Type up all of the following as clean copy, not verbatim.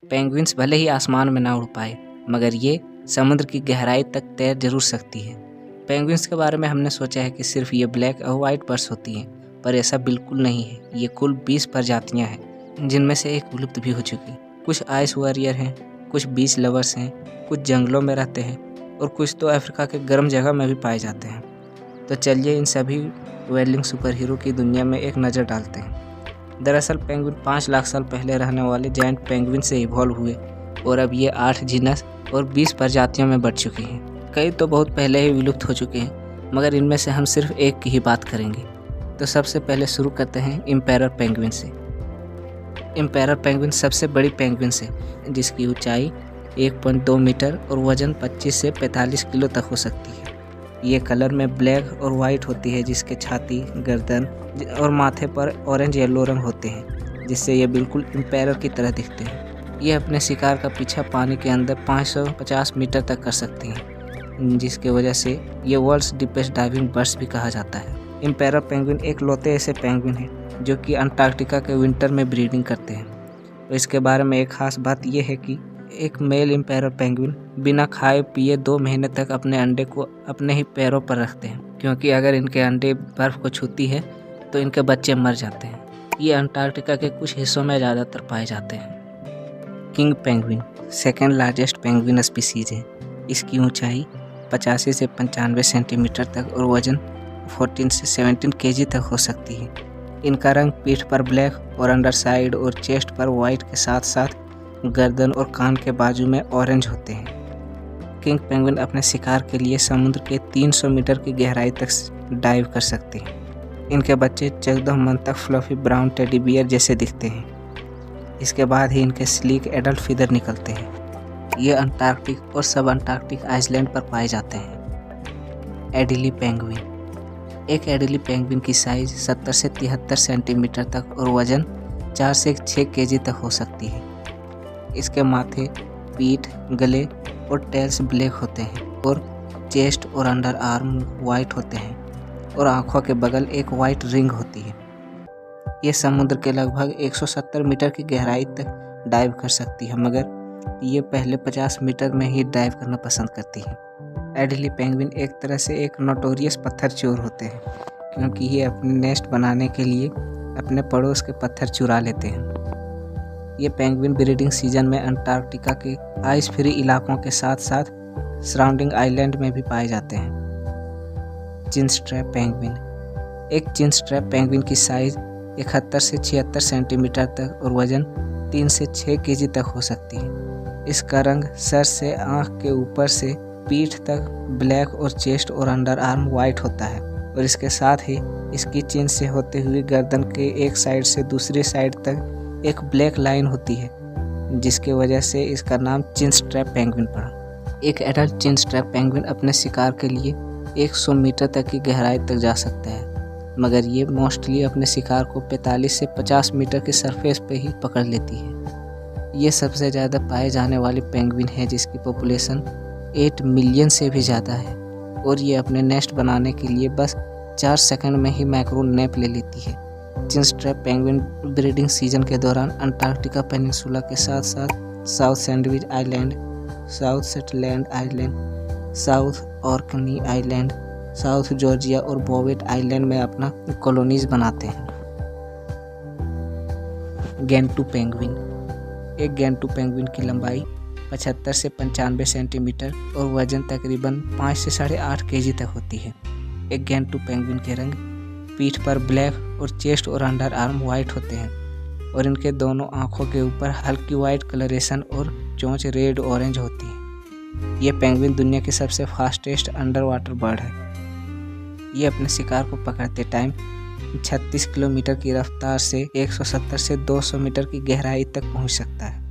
Penguins भले ही आसमान में ना उड़ पाए, मगर ये समुद्र की गहराई तक तैर जरूर सकती है। पेंगुइन्स के बारे में हमने सोचा है कि सिर्फ ये ब्लैक और वाइट बर्ड्स होती हैं, पर ऐसा बिल्कुल नहीं है। ये कुल 20 प्रजातियां हैं, जिनमें से एक विलुप्त भी हो चुकी। कुछ आइस वॉरियर हैं, कुछ बीच लवर्स हैं, कुछ जंगलों में रहते हैं और कुछ तो अफ्रीका के गर्म जगह में भी पाए जाते हैं। तो चलिए इन सभी वेलिंग सुपर हीरो की दुनिया में एक नज़र डालते हैं। दरअसल पेंगुइन 5 लाख साल पहले रहने वाले जायंट पेंगुइन से इवॉल्व हुए और अब ये 8 जीनस और 20 प्रजातियों में बढ़ चुकी हैं। कई तो बहुत पहले ही विलुप्त हो चुके हैं, मगर इनमें से हम सिर्फ एक की ही बात करेंगे। तो सबसे पहले शुरू करते हैं एम्पेरर पेंगुइन से। एम्पेरर पेंगुइन सबसे बड़ी पेंगुइन है, जिसकी ऊंचाई 1.2 मीटर और वजन 25 से 45 किलो तक हो सकती है। ये कलर में ब्लैक और वाइट होती है, जिसके छाती, गर्दन और माथे पर ऑरेंज येलो रंग होते हैं, जिससे ये बिल्कुल एम्पेरर की तरह दिखते हैं। ये अपने शिकार का पीछा पानी के अंदर 550 मीटर तक कर सकती हैं, जिसके वजह से ये वर्ल्ड्स डीपेस्ट डाइविंग बर्ड्स भी कहा जाता है। एम्पेरर पेंगुइन एक लौते ऐसे पेंगुइन है जो कि अंटार्कटिका के विंटर में ब्रीडिंग करते हैं। तो इसके बारे में एक खास बात यह है कि एक मेल एम्पेरर पेंगुइन बिना खाए पिए 2 महीने तक अपने अंडे को अपने ही पैरों पर रखते हैं, क्योंकि अगर इनके अंडे बर्फ को छूती है तो इनके बच्चे मर जाते हैं। ये अंटार्कटिका के कुछ हिस्सों में ज़्यादातर पाए जाते हैं। King penguin second largest penguin species है। इसकी ऊंचाई 85 से 95 सेंटीमीटर तक और वजन 14 से 17 केजी तक हो सकती है। इनका रंग पीठ पर ब्लैक और अंडर साइड और चेस्ट पर वाइट के साथ साथ गर्दन और कान के बाजू में ऑरेंज होते हैं। किंग पेंगुइन अपने शिकार के लिए समुद्र के 300 मीटर की गहराई तक डाइव कर सकते हैं। इनके बच्चे 14 मंथ तक फ्लफी ब्राउन टेडी बियर जैसे दिखते हैं। इसके बाद ही इनके स्लीक एडल्ट फीदर निकलते हैं। ये अंटार्कटिक और सब अंटार्कटिक आइसलैंड पर पाए जाते हैं। एडिली पेंगुइन एक एडिली पेंगुइन की साइज 70 से 73 सेंटीमीटर तक और वजन 4 से 6 केजी तक हो सकती है। इसके माथे, पीठ, गले और टेल्स ब्लैक होते हैं और चेस्ट और अंडर आर्म वाइट होते हैं और आंखों के बगल एक वाइट रिंग होती है। ये समुद्र के लगभग 170 मीटर की गहराई तक डाइव कर सकती है, मगर ये पहले 50 मीटर में ही डाइव करना पसंद करती है। एडिली पेंगुइन एक तरह से एक नोटोरियस पत्थर चोर होते हैं, क्योंकि ये अपने नेस्ट बनाने के लिए अपने पड़ोस के पत्थर चुरा लेते हैं। ये पेंगुइन ब्रीडिंग सीजन में अंटार्कटिका के आइस फ्री इलाकों के साथ साथ सराउंडिंग आइलैंड में भी पाए जाते हैं। चिन स्ट्रैप पेंगुइन एक चिन स्ट्रैप पेंगुइन की साइज 71 से 76 सेंटीमीटर तक और वजन 3 से 6 केजी तक हो सकती है। इसका रंग सर से आँख के ऊपर से पीठ तक ब्लैक और चेस्ट और अंडर आर्म वाइट होता है, और इसके साथ ही इसकी चिन से होते हुए गर्दन के एक साइड से दूसरी साइड तक एक ब्लैक लाइन होती है, जिसके वजह से इसका नाम चिन स्ट्रैप पेंगुइन पड़ा। एक एडल्ट चिन स्ट्रैप पेंगुइन अपने शिकार के लिए 100 मीटर तक की गहराई तक जा सकता है, मगर ये मोस्टली अपने शिकार को 45 से 50 मीटर की सरफेस पे ही पकड़ लेती है। ये सबसे ज़्यादा पाए जाने वाली पेंगुइन है, जिसकी पॉपुलेशन 8 मिलियन से भी ज़्यादा है, और ये अपने नेस्ट बनाने के लिए बस 4 सेकंड में ही माइक्रो नैप ले लेती है। चिन स्ट्रैप पेंगुइन ब्रीडिंग सीजन के दौरान अंटार्कटिका पेनिनसुला के साथ साथ south Sandwich island, South Shetland island, South Orkney island, South Georgia और बोवेट आइलैंड में अपना कॉलोनीज बनाते हैं। गेंटू पेंगुइन एक गेंटू पेंगुइन की लंबाई 75 से 95 सेंटीमीटर और वजन तकरीबन 5 से 8.5 केजी तक होती है। एक गेंटू पेंगुइन के रंग पीठ पर ब्लैक और चेस्ट और अंडर आर्म वाइट होते हैं, और इनके दोनों आंखों के ऊपर हल्की वाइट कलरेशन और चोंच रेड ऑरेंज होती है। ये पेंगुइन दुनिया की सबसे फास्टेस्ट अंडर वाटर बर्ड है। ये अपने शिकार को पकड़ते टाइम 36 किलोमीटर की रफ्तार से 170 से 200 मीटर की गहराई तक पहुंच सकता है।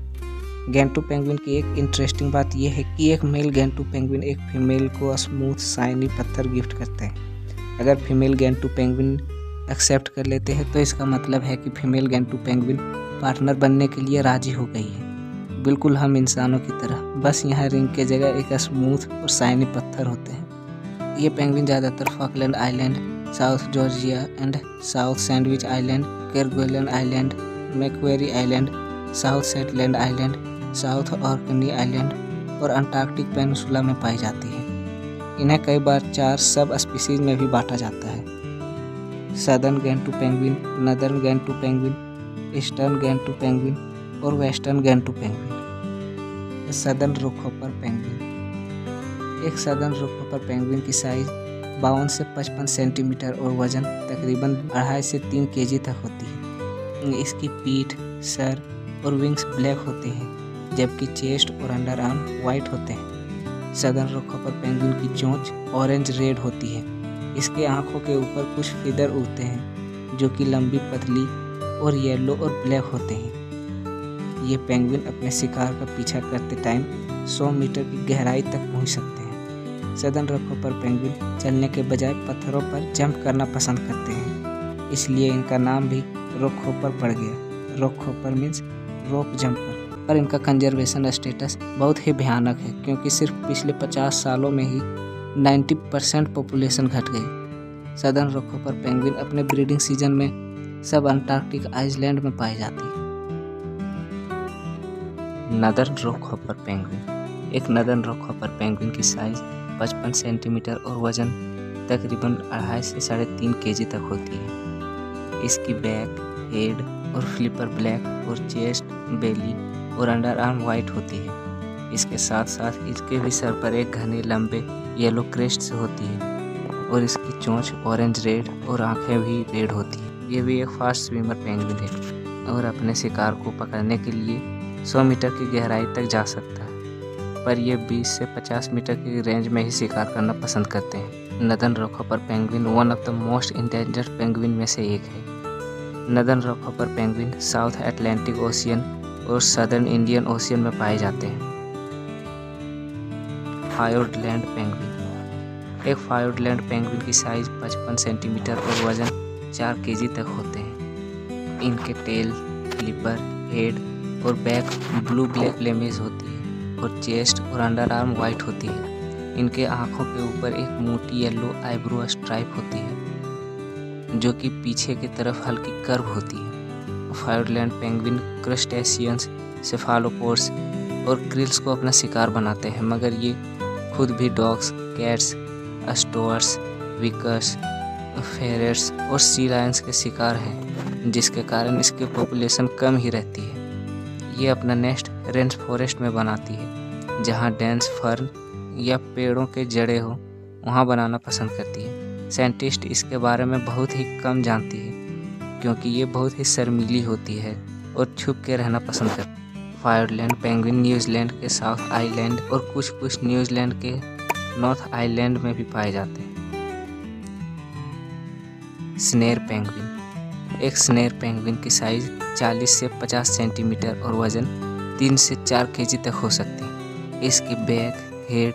गेंटू पेंगुइन की एक इंटरेस्टिंग बात यह है कि एक मेल गेंटू पेंगुइन एक फीमेल को स्मूथ शाइनी पत्थर गिफ्ट करते हैं। अगर फीमेल गेंटू पेंगुइन एक्सेप्ट कर लेते हैं तो इसका मतलब है कि फीमेल गेंटू पेंगुइन पार्टनर बनने के लिए राजी हो गई है, बिल्कुल हम इंसानों की तरह, बस यहाँ रिंग के जगह एक स्मूथ और शाइनी पत्थर होते हैं। ये पेंगुइन ज़्यादातर Falkland island, South Georgia and South Sandwich island, Kerguelen island, Macquarie island, South Shetland island South Orkney island और अंटार्कटिक पेनिनसुला में पाई जाती है। इन्हें कई बार 4 सब स्पीशीज में भी बांटा जाता है: southern gentoo penguin, northern gentoo penguin, eastern gentoo penguin और western gentoo penguin. Southern rockhopper penguin. एक सदर्न रोकहॉपर पेंगुइन की साइज 52 से 55 सेंटीमीटर और वजन तकरीबन 2.5 से 3 केजी तक होती है। इसकी पीठ, सर और विंग्स ब्लैक होते हैं, जबकि चेस्ट और अंडर आर्म वाइट होते हैं। सदर्न रोकहॉपर पेंगुइन की चोंच ऑरेंज रेड होती है। इसके आंखों के ऊपर कुछ फीदर उगते हैं जो कि लंबी, पतली और येलो और ब्लैक होते हैं। ये पेंगुइन अपने शिकार का पीछा करते टाइम 100 मीटर की गहराई तक पहुंच सकते हैं। सदर्न रोकहॉपर पेंगुइन चलने के बजाय पत्थरों पर जंप करना पसंद करते हैं, इसलिए इनका नाम भी रोकहॉपर पड़ गया। रोकहॉपर मीन्स रोप जंपर। पर इनका कंजर्वेशन स्टेटस बहुत ही भयानक है, क्योंकि सिर्फ पिछले 50 सालों में ही 90% पॉपुलेशन घट गई। सदर्न रोकहॉपर पेंगुइन अपने ब्रीडिंग सीजन में सब अंटार्कटिक आइलैंड में पाई जाती है। Northern rockhopper penguin. एक नदर्न रोकहॉपर पेंगुइन की साइज 55 सेंटीमीटर और वजन तकरीबन 2.5 से 3.5 केजी तक होती है। इसकी बैक, हेड और फ्लिपर ब्लैक और चेस्ट, बेली और अंडर आर्म वाइट होती है। इसके साथ साथ इसके भी सर पर एक घने लंबे येलो क्रेस्ट होती है और इसकी चोंच ऑरेंज रेड और आंखें भी रेड होती है। ये भी एक फास्ट स्विमर पेंगुइन है और अपने शिकार को पकड़ने के लिए 100 मीटर की गहराई तक जा सकता है, पर ये 20 से 50 मीटर की रेंज में ही शिकार करना पसंद करते हैं। Northern rockhopper penguin one of the most endangered penguin में से एक है। Northern rockhopper penguin South Atlantic Ocean और सदर्न इंडियन ओशियन में पाए जाते हैं। Fiordland penguin. एक फायोर्डलैंड पेंगुइन की साइज 55 सेंटीमीटर और वजन 4 केजी तक होते हैं। इनके टेल, फ्लिपर, हेड और बैक ब्लू ब्लैक प्लेमेज होती है और चेस्ट और अंडर आर्म वाइट होती है। इनके आंखों के ऊपर एक मोटी येलो आईब्रो स्ट्राइप होती है जो कि पीछे की तरफ हल्की कर्व होती है। फायोर्डलैंड पेंगुइन क्रस्टेशियंस, सेफालोपोड्स और क्रिल्स को अपना शिकार बनाते हैं, मगर ये खुद भी डॉग्स, कैट्स, अस्टोअर्स, विकर्स, फेरर्स और सी लायंस के शिकार हैं, जिसके कारण इसकी पॉपुलेशन कम ही रहती है। ये अपना नेस्ट रेंज फॉरेस्ट में बनाती है, जहाँ डेंस फर्न या पेड़ों के जड़ें हो वहाँ बनाना पसंद करती है। साइंटिस्ट इसके बारे में बहुत ही कम जानती है, क्योंकि ये बहुत ही शर्मीली होती है और छुप के रहना पसंद करती है। फायोर्डलैंड पेंगुइन न्यूजीलैंड के साउथ आइलैंड और कुछ न्यूजीलैंड के नॉर्थ आइलैंड में भी पाए जाते हैं। Snare penguin. एक स्नेर पेंगुइन की साइज 40 से 50 सेंटीमीटर और वजन 3 से 4 केजी तक हो सकती है। इसकी बैक, हेड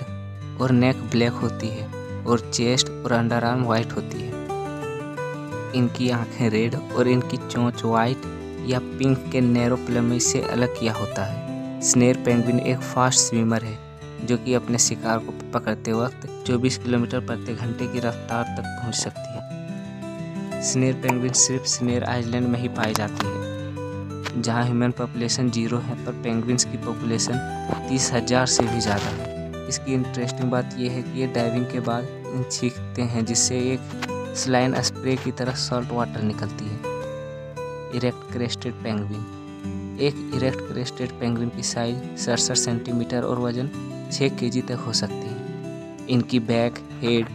और नेक ब्लैक होती है और चेस्ट और अंडर आर्म वाइट होती है। इनकी आंखें रेड और इनकी चोंच वाइट या पिंक के नैरो प्लमेज से अलग किया होता है। स्नेर पेंगुइन एक फास्ट स्विमर है जो कि अपने शिकार को पकड़ते वक्त 24 किलोमीटर प्रति घंटे की रफ्तार तक पहुंच सकती है। स्नेर पेंगुइन सिर्फ स्नेर आइलैंड में ही पाई जाती है, जहां ह्यूमन पॉपुलेशन 0 है, पर पेंगुइन्स की पॉपुलेशन 30,000 से भी ज़्यादा है। इसकी इंटरेस्टिंग बात यह है कि ये डाइविंग के बाद छींकते हैं, जिससे एक स्लाइन स्प्रे की तरह सॉल्ट वाटर निकलती है। Erect crested penguin. एक इरेक्ट क्रेस्टेड पेंगुइन की साइज 67 सेंटीमीटर और वजन 6 केजी तक हो सकती है। इनकी बैक, हेड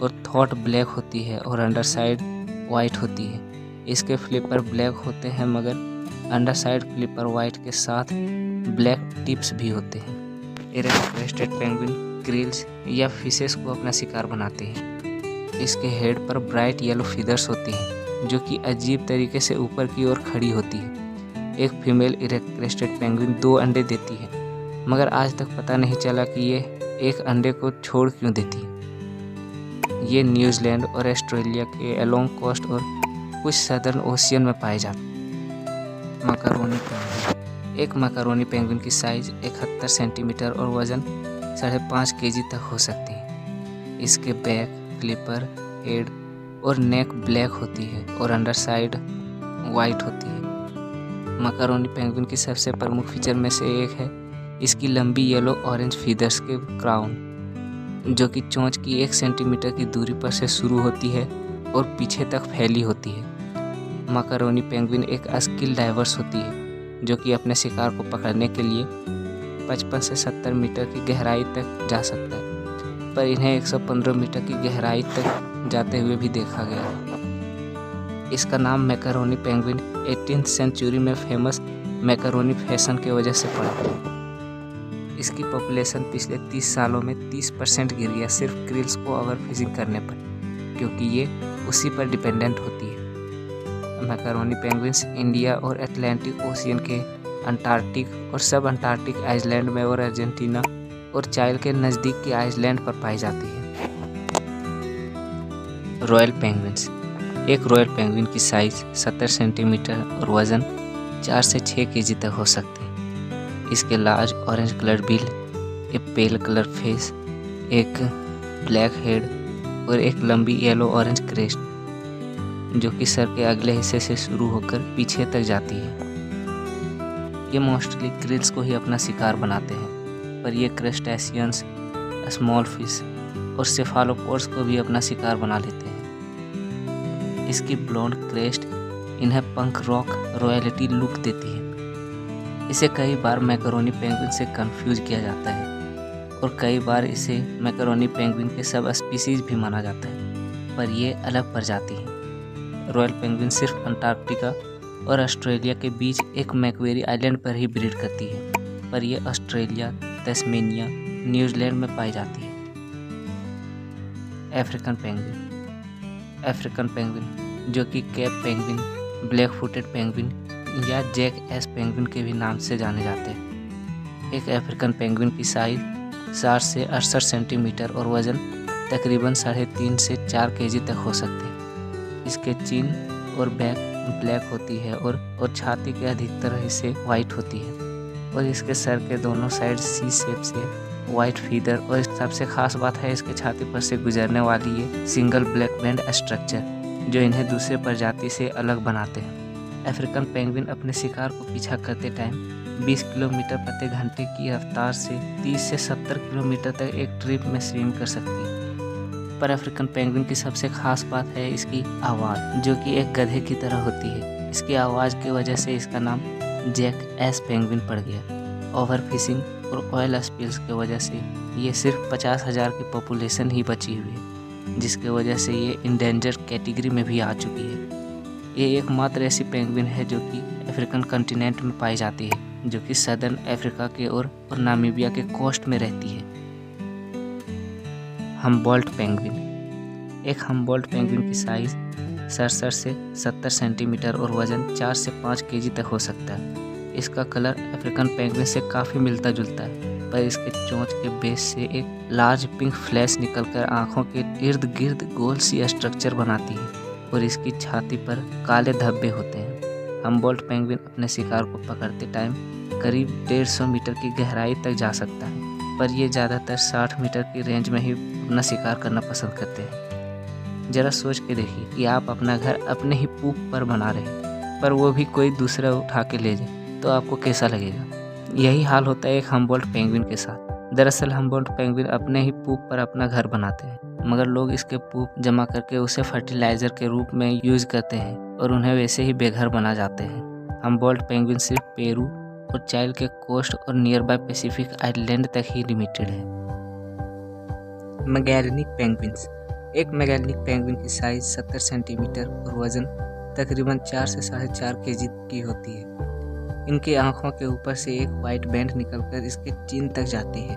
और थ्रोट ब्लैक होती है और अंडर साइड वाइट होती है। इसके फ्लिपर ब्लैक होते हैं, मगर अंडर साइड फ्लिपर वाइट के साथ ब्लैक टिप्स भी होते हैं। इरेक्ट क्रेस्टेड पेंगुइन क्रिल्स या फिशेस को अपना शिकार बनाते हैं। इसके हेड पर ब्राइट येलो फीदर्स होती हैं जो कि अजीब तरीके से ऊपर की ओर खड़ी होती है। एक फीमेल इरेक्ट क्रेस्टेड पेंगुइन 2 अंडे देती है, मगर आज तक पता नहीं चला कि ये एक अंडे को छोड़ क्यों देती है। ये न्यूजीलैंड और ऑस्ट्रेलिया के अलोंग कोस्ट और कुछ सदर्न ओशियन में पाए जाते हैं। मैकारोनी पेंगुइन। एक मैकारोनी पेंगुइन की साइज 71 सेंटीमीटर और वजन 5.5 केजी तक हो सकती है। इसके बैक, फ्लिपर, हेड और नेक ब्लैक होती है और अंडर साइड वाइट होती है। मैकारोनी पेंगुइन की सबसे प्रमुख फीचर में से एक है इसकी लंबी येलो ऑरेंज फीदर्स के क्राउन, जो कि चोंच की 1 सेंटीमीटर की दूरी पर से शुरू होती है और पीछे तक फैली होती है। मैकरोनी पेंगुइन एक स्किल डाइवर्स होती है जो कि अपने शिकार को पकड़ने के लिए 55 से 70 मीटर की गहराई तक जा सकता है, पर इन्हें 115 मीटर की गहराई तक जाते हुए भी देखा गया है। इसका नाम मैकरोनी पेंगुइन 18th सेंचुरी में फेमस मैकरोनी फैशन की वजह से पड़ा। इसकी पॉपुलेशन पिछले 30 सालों में 30% गिर गया, सिर्फ क्रिल्स को ओवरफिशिंग करने पर, क्योंकि ये उसी पर डिपेंडेंट होती है। मैकरोनी पेंगुइन्स इंडिया और अटलांटिक ओशियन के अंटार्कटिक और सब अंटार्कटिक आइसलैंड में और अर्जेंटीना और चाइल के नज़दीक के आइसलैंड पर पाई जाती है। Royal penguins. एक रॉयल पेंगुइन की साइज 70 सेंटीमीटर और वज़न 4 से 6 केजी तक हो सकते हैं। इसके लार्ज ऑरेंज कलर बिल, एक पेल कलर फेस, एक ब्लैक हेड और एक लंबी येलो ऑरेंज क्रेस्ट जो कि सर के अगले हिस्से से शुरू होकर पीछे तक जाती है। ये मोस्टली क्रिल्स को ही अपना शिकार बनाते हैं, पर ये क्रस्टेशियंस, स्मॉल फिश और सेफालोपोड्स को भी अपना शिकार बना लेते हैं। इसकी ब्लॉन्ड क्रेस्ट इन्हें पंक रॉक रॉयल्टी लुक देती है। इसे कई बार मैकरोनी पेंगुइन से कंफ्यूज किया जाता है और कई बार इसे मैकरोनी पेंगुइन के सब स्पीसीज भी माना जाता है, पर ये अलग प्रजाति है। रॉयल पेंगुइन सिर्फ अंटार्कटिका और ऑस्ट्रेलिया के बीच एक मैक्वेरी आइलैंड पर ही ब्रीड करती है, पर यह ऑस्ट्रेलिया, तस्मेनिया, न्यूजीलैंड में पाई जाती है। African penguin. अफ्रीकन पेंगुइन जो कि Cape penguin, black footed penguin या जैक एस पेंगुइन के भी नाम से जाने जाते हैं। एक अफ्रीकन पेंगुइन की साइज 60 से 68 सेंटीमीटर और वज़न तकरीबन 3.5 से 4 केजी तक हो सकते हैं। इसके चिन और बैक ब्लैक होती है और छाती के अधिकतर हिस्से वाइट होती है और इसके सर के दोनों साइड सी शेप से वाइट फीदर और सबसे खास बात है इसके छाती पर से गुजरने वाली ये सिंगल ब्लैक बैंड स्ट्रक्चर जो इन्हें दूसरे प्रजाति से अलग बनाते हैं। अफ्रीकन पेंगुइन अपने शिकार को पीछा करते टाइम 20 किलोमीटर प्रति घंटे की रफ्तार से 30 से 70 किलोमीटर तक एक ट्रिप में स्विम कर सकती है। पर अफ्रीकन पेंगुइन की सबसे खास बात है इसकी आवाज़, जो कि एक गधे की तरह होती है। इसकी आवाज़ की वजह से इसका नाम जैक एस पेंगुइन पड़ गया। ओवरफिशिंग और ऑयल स्पिल्स की वजह से ये सिर्फ 50,000 की पॉपुलेशन ही बची हुई है, जिसके वजह से ये इंडेंजर कैटेगरी में भी आ चुकी है। ये एकमात्र ऐसी पेंगुइन है जो कि अफ्रीकन कॉन्टिनेंट में पाई जाती है, जो कि सदर्न अफ्रीका के और नामीबिया के कोस्ट में रहती है। Humboldt penguin. एक हम्बोल्ट पेंगुइन की साइज 67 से 70 सेंटीमीटर और वज़न 4 से 5 केजी तक हो सकता है। इसका कलर अफ्रीकन पेंगुइन से काफ़ी मिलता जुलता है, पर इसके चोंच के बेस से एक लार्ज पिंक फ्लैश निकलकर आँखों के इर्द गिर्द गोल सी स्ट्रक्चर बनाती है और इसकी छाती पर काले धब्बे होते हैं। हम्बोल्ट पेंगुइन अपने शिकार को पकड़ते टाइम करीब 150 मीटर की गहराई तक जा सकता है, पर ये ज़्यादातर 60 मीटर की रेंज में ही अपना शिकार करना पसंद करते हैं। ज़रा सोच के देखिए कि आप अपना घर अपने ही पूप पर बना रहे हैं, पर वो भी कोई दूसरा उठा के ले जाए तो आपको कैसा लगेगा। यही हाल होता है एक हम्बोल्ट पेंगुइन के साथ। दरअसल हम्बोल्ट पेंगुइन अपने ही पूप पर अपना घर बनाते हैं, मगर लोग इसके पूप जमा करके उसे फर्टिलाइज़र के रूप में यूज़ करते हैं और उन्हें वैसे ही बेघर बना जाते हैं। हम्बोल्ट पेंगुइन सिर्फ पेरू और चाइल के कोस्ट और नियर बाय पैसिफिक आइलैंड तक ही लिमिटेड है। मैगेलिनिक पेंगुइन्स। एक मैगेलिनिक पेंगुइन की साइज 70 सेंटीमीटर और वज़न तकरीबन 4 से 4.5 केजी की होती है। इनकी आँखों के ऊपर से एक वाइट बैंड निकलकर इसके चिन तक जाती है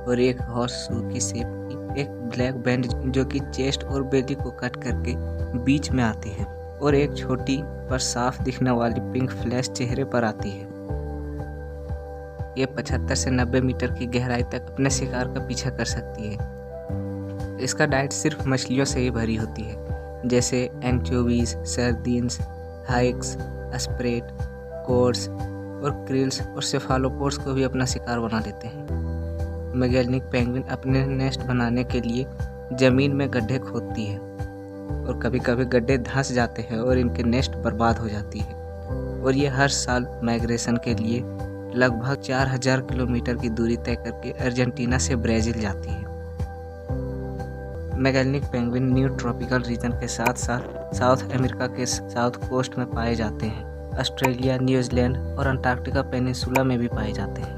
और एक हॉर्स शू की शेप की एक ब्लैक बैंड जो कि चेस्ट और बेली को कट करके बीच में आती है और एक छोटी पर साफ दिखने वाली पिंक फ्लैश चेहरे पर आती है। ये 75 से 90 मीटर की गहराई तक अपने शिकार का पीछा कर सकती है। इसका डाइट सिर्फ मछलियों से ही भरी होती है, जैसे एंचोवीज, सर्दीन्स, हाइक्स, स्प्रेट, कोर्स और क्रिल्स और सेफालोपोड्स को भी अपना शिकार बना लेते हैं। मैगेलिनिक पेंगुइन अपने नेस्ट बनाने के लिए ज़मीन में गड्ढे खोदती है और कभी कभी गड्ढे धंस जाते हैं और इनके नेस्ट बर्बाद हो जाती है और ये हर साल माइग्रेशन के लिए लगभग 4000 किलोमीटर की दूरी तय करके अर्जेंटीना से ब्राज़ील जाती है। मैगेल्लिक पेंगुइन न्यू ट्रॉपिकल रीजन के साथ साथ साउथ अमेरिका के साउथ कोस्ट में पाए जाते हैं। ऑस्ट्रेलिया, न्यूजीलैंड और अंटार्कटिका पेनिनसुला में भी पाए जाते हैं।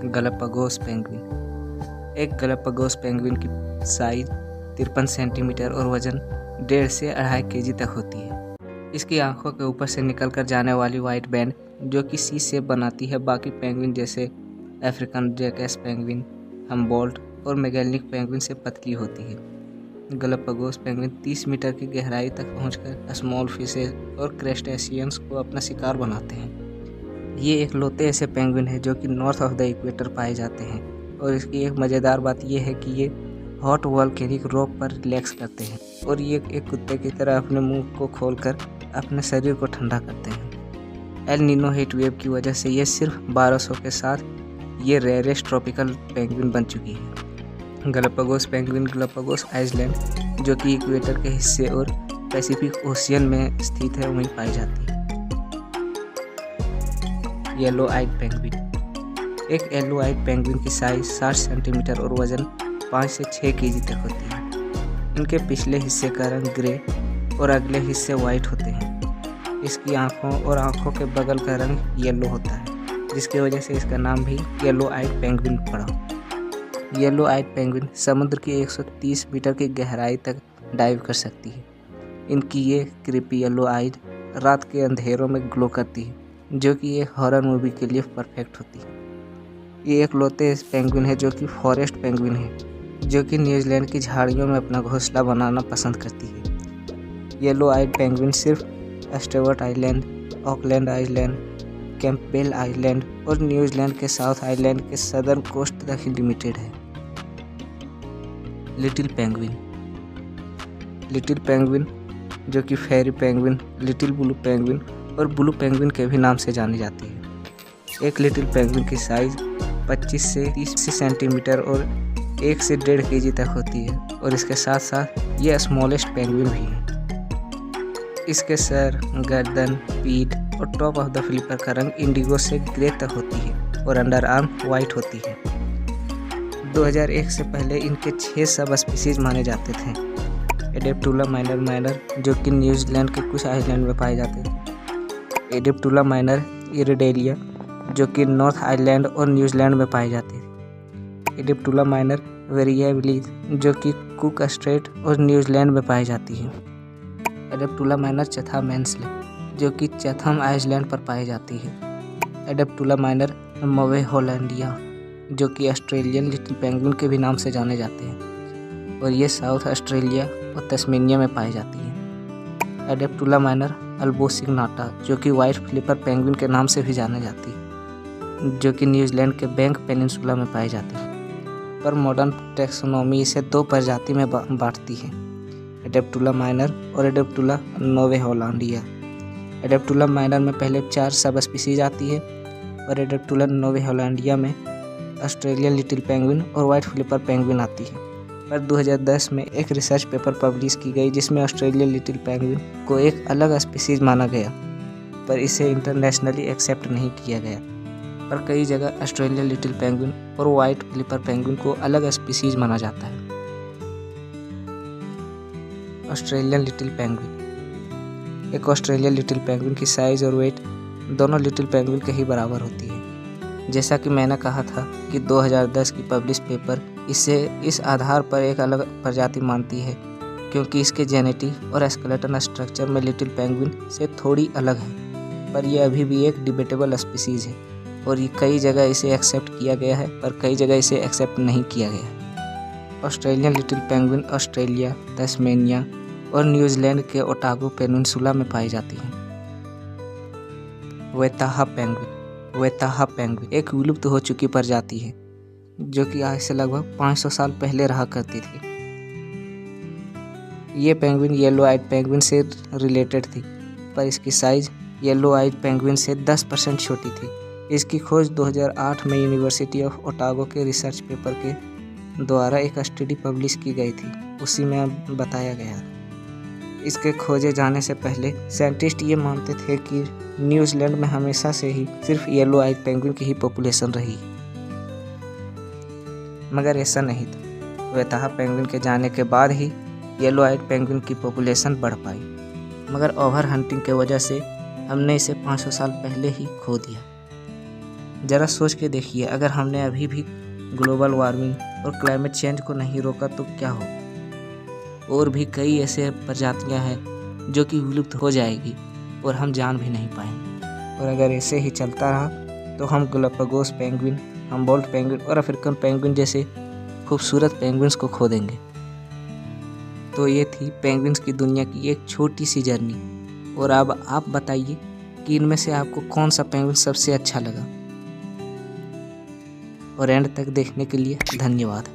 Galapagos penguin. एक गैलापागोस पेंगुइन की साइज 53 सेंटीमीटर और वजन 1.5 से 2.5 केजी तक होती है। इसकी आंखों के ऊपर से निकलकर जाने वाली वाइट बैंड जो कि सी शेप बनाती है बाकी पेंगुइन जैसे अफ्रीकन जैकस पेंगुइन, हम्बोल्ट और मैगेल्लिक पेंगुइन से पतली होती है। गैलापागोस पेंगुइन 30 मीटर की गहराई तक पहुंचकर स्मॉल फिशेस और क्रस्टेशियंस को अपना शिकार बनाते हैं। ये एकलौते ऐसे पेंगुइन है जो कि नॉर्थ ऑफ द इक्वेटर पाए जाते हैं और इसकी एक मज़ेदार बात यह है कि ये हॉट वोल्केनिक रॉक पर रिलैक्स करते हैं और ये एक कुत्ते की तरह अपने मुंह को खोलकर अपने शरीर को ठंडा करते हैं। एल नीनो हीट वेव की वजह से ये सिर्फ 1200 के साथ ये रेयरेस्ट ट्रॉपिकल पेंगुइन बन चुकी है। गैलापागोस पेंगुइन गैलापागोस आइलैंड जो कि इक्वेटर के हिस्से और पैसिफिक ओशियन में स्थित है वहीं पाई जाती है। येलो आइड पेंगुइन। एक येलो आइड पेंगुइन की साइज 60 सेंटीमीटर और वजन 5 से 6 केजी तक होती है। इनके पिछले हिस्से का रंग ग्रे और अगले हिस्से वाइट होते हैं। इसकी आँखों और आँखों के बगल का रंग येलो होता है जिसकी वजह से इसका नाम भी येलो आइड पेंगुइन पड़ा। येलो आइड पेंगुइन समुद्र की 130 मीटर की गहराई तक डाइव कर सकती है। इनकी ये क्रीपी येलो आइज रात के अंधेरों में ग्लो करती है जो कि एक हॉरर मूवी के लिए परफेक्ट होती है। ये एकलौते पेंगुइन है जो कि फॉरेस्ट पेंगुइन है जो कि न्यूजीलैंड की झाड़ियों में अपना घोंसला बनाना पसंद करती है। येलो आइड पेंगुइन सिर्फ Stewart island, Auckland island, Campbell island और न्यूजीलैंड के साउथ आइलैंड के सदर्न कोस्ट तक ही लिमिटेड है। Little penguin. लिटिल पेंगुइन जो कि फेरी पेंगुइन, लिटिल ब्लू पेंगुइन और ब्लू पेंगुइन के भी नाम से जानी जाती है। एक लिटिल पेंगुइन की साइज 25 से 30 सेंटीमीटर और 1 से 1.5 केजी तक होती है और इसके साथ साथ ये स्मॉलेस्ट पेंगुइन भी है। इसके सर, गर्दन, पीठ और टॉप ऑफ द फ्लिपर का रंग इंडिगो से ग्रे तक होती है और अंडर आर्म वाइट होती है। 2001 से पहले इनके 6 सब स्पीसीज माने जाते थे। एडेप्टुला माइनर जो कि न्यूजीलैंड के कुछ आइलैंड में पाए जाते थे। एडेप्टुला माइनर इरिडेलिया जो कि नॉर्थ आइलैंड और न्यूजीलैंड में पाए जाते हैं। एडेप्टुला माइनर वेरिएबलिस जो कि कुक स्ट्रेट और न्यूजीलैंड में पाई जाती है। एडेप्टुला माइनर चैथामेंसले जो कि चैथम आइलैंड पर पाई जाती है। एडेप्टुला माइनर मवे होलैंडिया जो कि ऑस्ट्रेलियन लिटिल पेंगुइन के भी नाम से जाने जाते हैं और ये साउथ ऑस्ट्रेलिया और तस्मेनिया में पाई जाती है। एडेप्टुला माइनर अल्बोसिग्नाटा जो कि वाइट फ्लिपर पेंगुइन के नाम से भी जाने जाती है जो कि न्यूजीलैंड के बैंक पेनिनसुला में पाई जाती है, पर मॉडर्न टैक्सोनॉमी इसे 2 प्रजाति में बांटती है, एडेप्टुला माइनर और एडेप्टुला नोवे होलैंडिया। एडेप्टुला माइनर में पहले 4 सब स्पीसीज आती है और एडेप्टुला नोवे होलैंडिया में ऑस्ट्रेलियन लिटिल पेंगुइन और वाइट फ्लिपर पेंगुइन आती है। पर 2010 में एक रिसर्च पेपर पब्लिश की गई जिसमें ऑस्ट्रेलियन लिटिल पेंगुइन को एक अलग स्पीसीज माना गया, पर इसे इंटरनेशनली एक्सेप्ट नहीं किया गया। पर कई जगह ऑस्ट्रेलियन लिटिल पेंगुइन और वाइट फ्लिपर पेंगुइन को अलग स्पीसीज माना जाता है। Australian little penguin. एक ऑस्ट्रेलियन लिटिल पेंगुइन की साइज और वेट दोनों लिटिल पेंगुइन के ही बराबर होती है। जैसा कि मैंने कहा था कि 2010 की पब्लिश पेपर इसे इस आधार पर एक अलग प्रजाति मानती है क्योंकि इसके जेनेटिक और स्केलेटन स्ट्रक्चर में लिटिल पेंगुइन से थोड़ी अलग है, पर यह अभी भी एक डिबेटेबल स्पीसीज है और ये कई जगह इसे एक्सेप्ट किया गया है पर कई जगह इसे एक्सेप्ट नहीं किया गया। ऑस्ट्रेलियन लिटिल पेंगुइन ऑस्ट्रेलिया, तस्मेनिया और न्यूजीलैंड के ओटागो पेनिनसुला में पाई जाती है। वेताहा पेंगुइन। वेताहा पेंगुइन एक विलुप्त हो चुकी प्रजाति है जो कि आज से लगभग 500 साल पहले रहा करती थी। ये पेंगुइन येलो आइड पेंगुइन से रिलेटेड थी, पर इसकी साइज येलो आइड पेंगुइन से 10% छोटी थी। इसकी खोज 2008 में यूनिवर्सिटी ऑफ ओटागो के रिसर्च पेपर के द्वारा एक स्टडी पब्लिश की गई थी, उसी में बताया गया। इसके खोजे जाने से पहले साइंटिस्ट ये मानते थे कि न्यूजीलैंड में हमेशा से ही सिर्फ येलो आइड पेंगुइन की ही पॉपुलेशन रही, मगर ऐसा नहीं था। वैतहा पेंगुइन के जाने के बाद ही येलो आइड पेंगुइन की पॉपुलेशन बढ़ पाई, मगर ओवर हंटिंग के वजह से हमने इसे 500 साल पहले ही खो दिया। ज़रा सोच के देखिए, अगर हमने अभी भी ग्लोबल वार्मिंग और क्लाइमेट चेंज को नहीं रोका तो क्या हो। और भी कई ऐसे प्रजातियां हैं जो कि विलुप्त हो जाएगी और हम जान भी नहीं पाएंगे। और अगर ऐसे ही चलता रहा तो हम गैलापागोस पेंगुइन, हम्बोल्ट पेंगुइन और अफ्रीकन पेंगुइन जैसे खूबसूरत पेंगुइन्स को खो देंगे। तो ये थी पेंगुइन्स की दुनिया की एक छोटी सी जर्नी। और अब आप बताइए कि इनमें से आपको कौन सा पेंगुइन सबसे अच्छा लगा। और एंड तक देखने के लिए धन्यवाद।